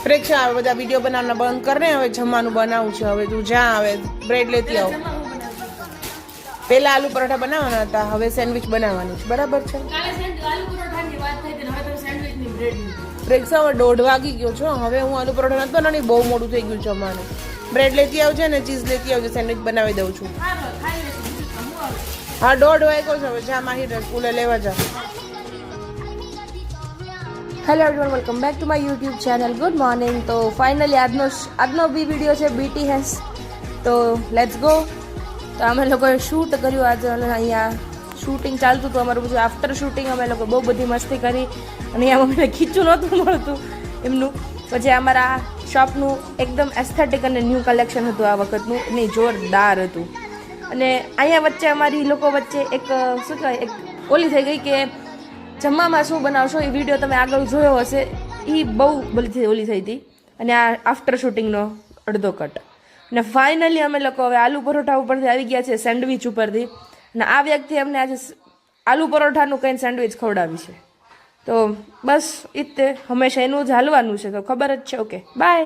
પ્રેક્ષા હવે બધા વિડીયો બનાવવાના બંધ કર ને, હવે જમવાનું બનાવું છે. હવે તું જ્યાં આવે બ્રેડ લેતી આવ. પેલા આલુ પરોઠા બનાવવાના હતા, હવે સેન્ડવિચ બનાવવાની છે. બરાબર છે. પ્રેક્ષા હવે 1:30 વાગી ગયો છો. હવે હું આલુ પરોઠા નથી બનાવવાની, બહુ મોડું થઈ ગયું જમવાનું. બ્રેડ લેતી આવજે ને ચીઝ લેતી આવજે, સેન્ડવિચ બનાવી દઉં છું. હા 1:30 વાગ્યો છે. હવે જા માહી સ્કૂલે લેવા જા. Hello everyone, welcome back to my YouTube channel. Good morning. તો ફાઇનલી આજનો બી વિડીયો છે BTS. તો લેટ્સ ગો. તો અમે લોકોએ શૂટ કર્યું આજે, અહીંયા શૂટિંગ ચાલતું હતું અમારું બધું. આફ્ટર શૂટિંગ અમે લોકો બહુ બધી મસ્તી કરી, અને અહીંયા અમને ખીચું નહોતું મળતું એમનું. પછી અમારા શોપનું એકદમ એસ્થેટિક અને ન્યૂ કલેક્શન હતું આ વખતનું, નહીં જોરદાર હતું. અને અહીંયા વચ્ચે અમારી લોકો વચ્ચે એક શું કહેવાય, એક ઓલી થઈ ગઈ કે જમવામાં શું બનાવશો. એ વિડીયો તમે આગળ જોયો હશે, એ બહુ બધી ઓલી થઈ હતી. અને આ આફ્ટર શૂટિંગનો અડધો કટ. અને ફાઇનલી અમે લોકો હવે આલુ પરોઠા ઉપરથી આવી ગયા છે સેન્ડવિચ ઉપરથી. અને આ વ્યક્તિ અમને આજે આલુ પરોઠાનું કંઈ સેન્ડવિચ ખવડાવી છે. તો બસ એ જ તે હંમેશા એનું જ હાલવાનું છે, તો ખબર જ છે. Okay bye.